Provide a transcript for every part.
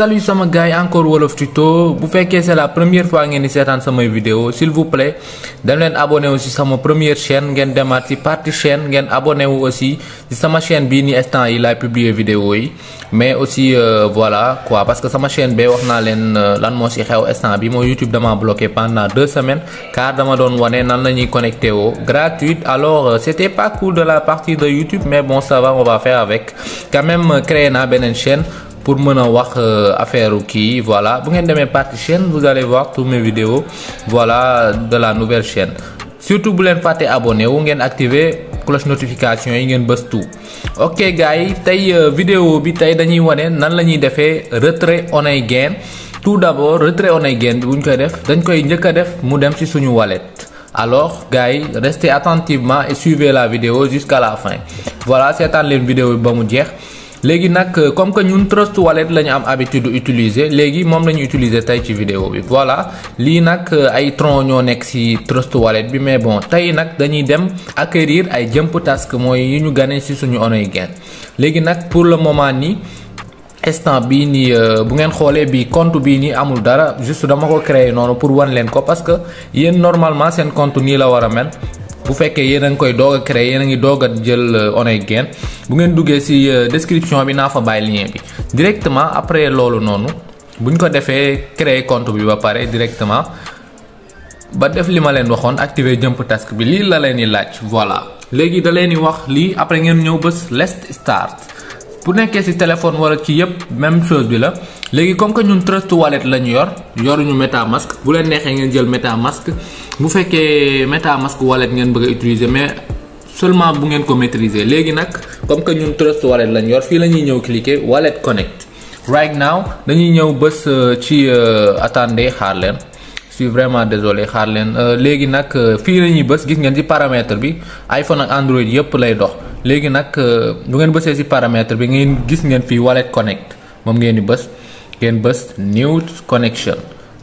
Salut sama gars, encore Wolof Tuto. Bu fekkee c'est la première fois ngeen di seetaan samay vidéo, s'il vous plaît dem leen abonné aussi sama première chaîne, ngeen demaat ci partie chaîne ngeen abonné wu aussi ci sama chaîne bii ni instant yi laay publier vidéo yi. Mais aussi voilà quoi, parce que sama chaîne bee wax naa leen lan moo ci xew instant bi mooy YouTube dama bloqué pendant 2 semaines car dama doon wane nan la ñuy connecté woo gratuite. Alors c'était pas cool de la partie de YouTube, mais bon ça va, on va faire avec. Quand même créé naa beneen chaîne pour mën a wax affaire kii voilà. Bu ngeen demee partie chaîne vous allez voir tous mes vidéos voilà de la nouvelle chaîne. Surtout bu leen fàtte abonné wu, ngeen activer cloche notification yi, ngeen bës tout. Ok gars yi, tey vidéo bi tey dañuy wane nan la ñuy defee retrait on again. Tout d'abord retrait on again bi bu ñu koy def dañ koy njëkk a def mu dem ci suñu wallet. Alors gars yi, restez attentivement et suivez la vidéo jusqu'à la fin. Voilà, seetaan leen vidéo bi ba mu jeex. Léegi nag comme que ñun Trust Wallet la ñu am habitude utiliser, léegi moom la ñu utiliser tey ci vidéo bi. Voilà, lii nag ay tron ñoo nekk ci Trust Wallet bi, mais bon tey nag dañuy dem acquérir ay jump task mooy yi ñu gane ci suñu on again. Léegi nag pour le moment nii instant bii nii bu ngeen xoolee bi compte bii nii amul dara, juste dama ko créer noonu pour wan leen ko parce que yéen normalement seen compte nii la war a mel. Bu fekkee yéen a ngi koy doog a créer, yéen a ngi doog a jël on again, bu ngeen duggee ci description bi naa fa bàyyi lien bi directement. Après loolu noonu bu ñu ko defee créer compte bi ba pare directement ba def li ma leen waxoon activer jump task bi, lii la leen di laaj. Voilà, léegi da leen di wax lii après ngeen ñëw bës let's start. Bu nekkee ci téléphone wala ci yëpp même chose bi la. Léegi comme que ñun Trust Wallet la ñu yoruñu MetaMask, bu leen neexee ngeen jël MetaMask. Bu fekkee MetaMask wallet ngeen bëgg a utiliser, mais seulement bu ngeen ko maîtriser. Léegi nag comme que ñun Trust Wallet lañ yor, fii la ñuy ñëw cliquer wallet connect. Right now dañuy ñëw bës ci attendez, xaar leen, je suis vraiment désolé, xaar leen. Léegi nag fii la ñuy bës, gis ngeen ci paramètre bi iPhone ak Android yëpp lay dox. Léegi nag bu ngeen bësee ci paramètre bi ngeen gis ngeen fii wallet connect, moom ngeen di bës, ngeen bës new connection.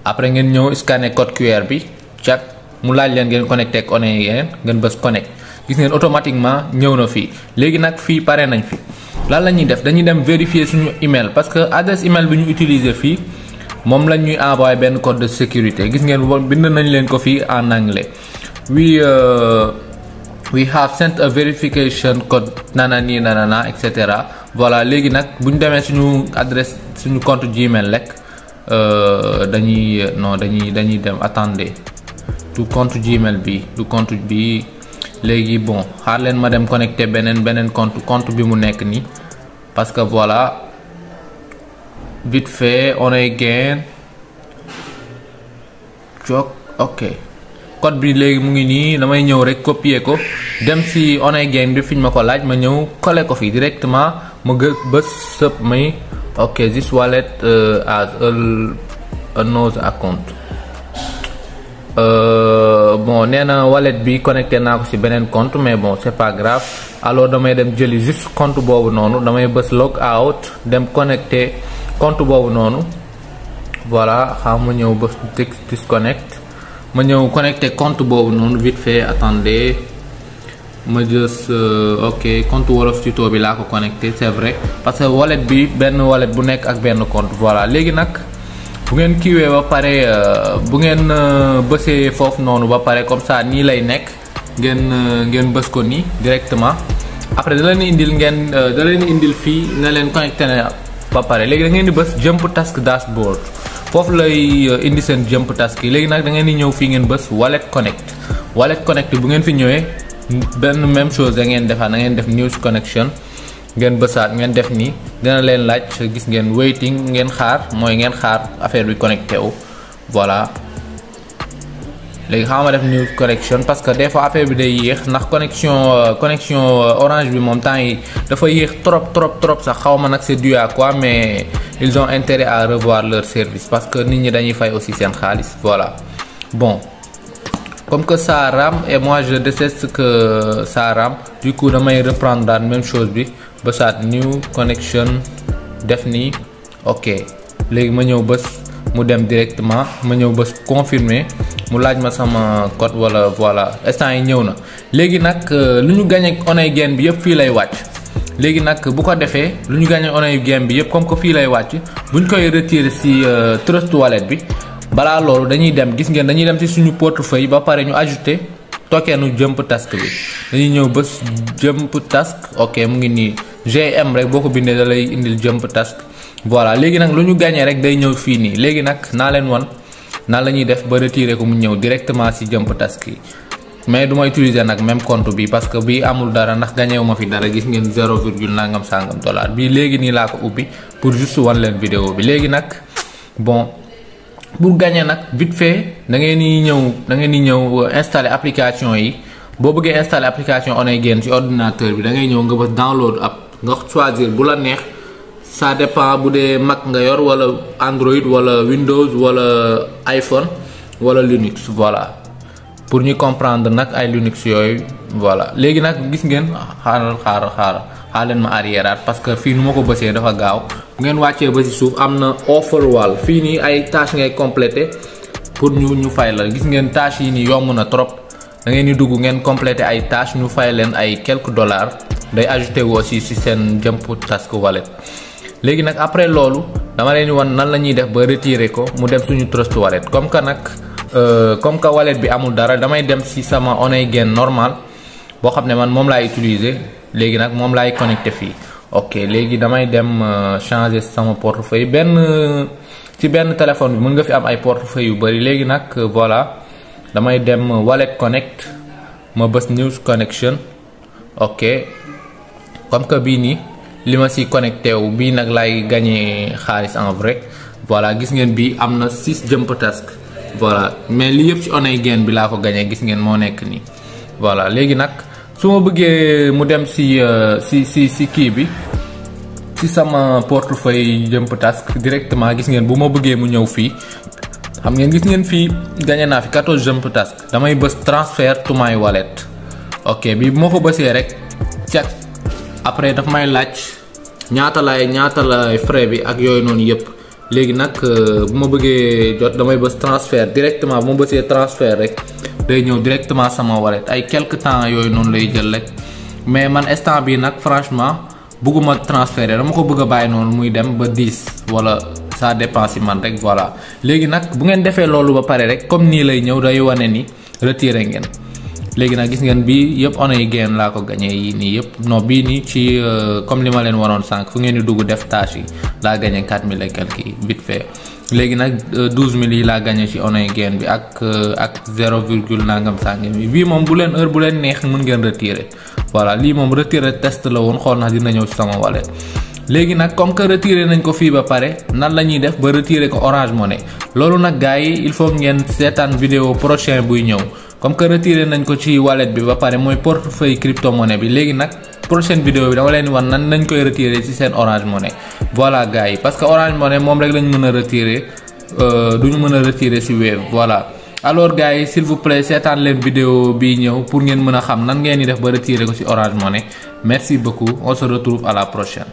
Après ngeen ñëw scanner code QR bi cak mu laaj leen ngeen connecté ak on again, ngeen bës connect. Gis ngeen automatiquement ñëw na fii. Léegi nag fii pare nañ fi. Lan la ñuy def, dañuy dem vérifier suñu email parce que adresse email bi ñu utiliser fii moom la ñuy envoyé benn code de sécurité. Gis ngeen bind nañ leen ko fii en anglais. We have sent a verification code nanani nanana etc. Voilà, léegi nag bu ñu demee suñu adresse suñu compte Gmail rek dañuy dem attendez. Du compte Gmail bi du compte bi. Léegi bon xaar leen ma dem connecté beneen compte bi mu nekk nii parce que voilà vite fait on again jok. Ok, code bi léegi mu ngi nii, damay ñëw rek copier ko dem ci on again bi fiñ ma ko laaj, ma ñëw coller ko fii directement ma bës sëp may ok this wallet as a nose account. Bon nee na wallet bi connecté naa ko ci beneen compte, mais bon c'est pas grave. Alors damay dem jëli juste compte boobu noonu, damay bës log out dem connecté compte boobu noonu. Voilà, xam ma ñëw bës disconnect, ma ñëw connecté compte boobu noonu vite fait. Attendez ma jës ok compte Wolof Tuto bi laa ko connecté, c'est vrai parce que wallet bi benn wallet bu nekk ak benn compte. Voilà, léegi nag bu ngeen kiiwee ba pare bu ngeen bësee foofu noonu ba pare comme ça nii lay nekk, ngeen bës ko nii directement. Après da leen indil fii ne leen connecté na ba pare. Léegi da ngeen di bës jump task dashboard, foofu lay indi seen jump task yi. Léegi nag da ngeen di ñëw fii ngeen bës wallet connect. Wallet connect bu ngeen fi ñëwee benn même chose da ngeen defaat, da ngeen def news connection, ngeen bësaat ngeen def nii, dina leen laaj gis ngeen waiting, ngeen xaar, mooy ngeen xaar affaire bi connecté wu. Voilà, léegi xam nga def new connection parce que des fois affaire bi day yéex ndax connexion Orange bi moom temps yi dafa yéex trop sax. xaw ma nag c'est dû à quoi, mais ils ont intérêt à revoir leur service parce que nit ñi dañuy fay aussi seen xaalis. Voilà, bon comme que ça rame et moi je déteste que ça rame, du coup damay reprendre daal même chose bi, bësaat new connection def nii ok. Léegi ma ñëw bës mu dem directement, ma ñëw bës confirmer, mu laaj ma sama code wala voilà instant yi ñëw na. Léegi nag lu ñu gagné on again bi yëpp fii lay wàcc. léegi nag bu ko defee lu ñu gagné Oney game bi yëpp comme que fii lay wàcc buñ koy retirer ci Trust Wallet bi balaa loolu dañuy dem gis ngeen dañuy dem ci suñu portefeuille ba pare ñu ajouter tokenu Jump Task bi dañuy ñëw ba Jump Task ok mu ngi nii GM rek boo ko bindee da lay indil Jump Task voilà léegi nag lu ñu gagné rek day ñëw fii nii léegi nag naa leen wan nan la ñuy def ba retirer ko mu ñëw directement ci Jump Task yi mais duma utiliser nag même compte bi parce que bii amul dara ndax gagné wu ma fi dara gis ngeen 0, nangam sangam dollar bii léegi nii laa ko ubbi pour juste wan leen vidéo bi léegi nag bon pour gagner nag vite fait da ngeen di ñëw installer application yi boo bëggee installer application Oney Game ci ordinateur bi da ngay ñëw nga bës download app nga choisir bu la neex ça dépend bu dee Mac nga yor wala Android wala Windows wala iPhone wala Linux voilà pour ñu comprendre nag ay Linux yooyu voilà léegi nag gis ngeen xaaral leen ma arrière parce que fii nu ma ko bësee dafa gaaw bu ngeen wàccee ba ci suuf am na offer wall fii nii ay tâches ngay compléter pour ñu fay la gis ngeen tâches yi nii yomb na trop da ngeen di dugg ngeen compléter ay tâches ñu fay leen ay quelques dollars day ajouté wu aussi ci seen Jump Task Wallet léegi nag après loolu dama leen di wan nan la ñuy def ba retirer ko mu dem suñu Trust Wallet comme que wallet bi amul dara damay dem ci sama Oney Game normal boo xam ne man moom laay utiliser léegi nag moom laay connecté fii ok léegi damay dem changer sama portefeuille ci benn téléphone bi mën nga fi am ay portefeuille yu bari léegi nag voilà damay dem wallet connect ma bës news connection ok comme que bii nii li ma ci connecté wu bii nag laay gagné xaalis en vrai voilà gis ngeen bii am na 6 Jump Task voilà mais li yëpp ci Oney Game bi laa ko gagné gis ngeen moo nekk nii voilà léegi nag su ma bëggee mu dem ci kii bi ci sama portefeuille Jump Task directement gis ngeen bu ma bëggee mu ñëw fii xam ngeen gis ngeen fii gagné naa fi 14 Jump Task damay bës transfer to my wallet ok bi bu ma ko bësee rek check après daf may laaj ñaata lay frais bi ak yooyu noonu yëpp léegi nag bu ma bëggee jot damay bës transfert directement bu ma bësee transfert rek day ñëw directement sama wallet ay quelque temps yooyu noonu lay jël rek mais man instant bi nag franchement bëgguma transférer dama ko bëgg a bàyyi noonu muy dem ba 10 wala ça dépend ci man rek voilà léegi nag bu ngeen defee loolu ba pare rek comme nii lay ñëw day wane ni retiré ngeen léegi nag gis ngeen bii yëpp Oney Game laa ko gagné yi nii yëpp non bii nii ci comme li ma leen waroon sànq fu ngeen di dugg def tâche yi laa gagné 4000 et quelques yi vite fait léegi nag 12000 yi laa gagné ci Oney Game bi ak 0, nangam sàngam yi bii moom bu leen heure bu leen neex mën ngeen retiré voilà lii moom retiré test la woon xool na dina ñëw ci sama wallet léegi nag comme que retiré nañ ko fii ba pare nan la ñuy def ba retiré ko Orange Money loolu nag gars yi il faut ngeen seetaan vidéo prochain buy ñëw comme que retiré nañ ko ci wallet bi ba pare mooy portefeuille crypto monnaie bi léegi nag prochaine vidéo bi dama leen wan nan nañ koy retiré ci seen Orange Money voilà gars yi parce que Orange Money moom rek lañ mën a retiré duñu mën a retiré ci Wave voilà alors gars yi s'il vous plaît seetaan leen vidéo bi ñëw pour ngeen mën a xam nan ngeen di def ba retiré ko ci Orange Money merci beaucoup on se retrouve à la prochaine.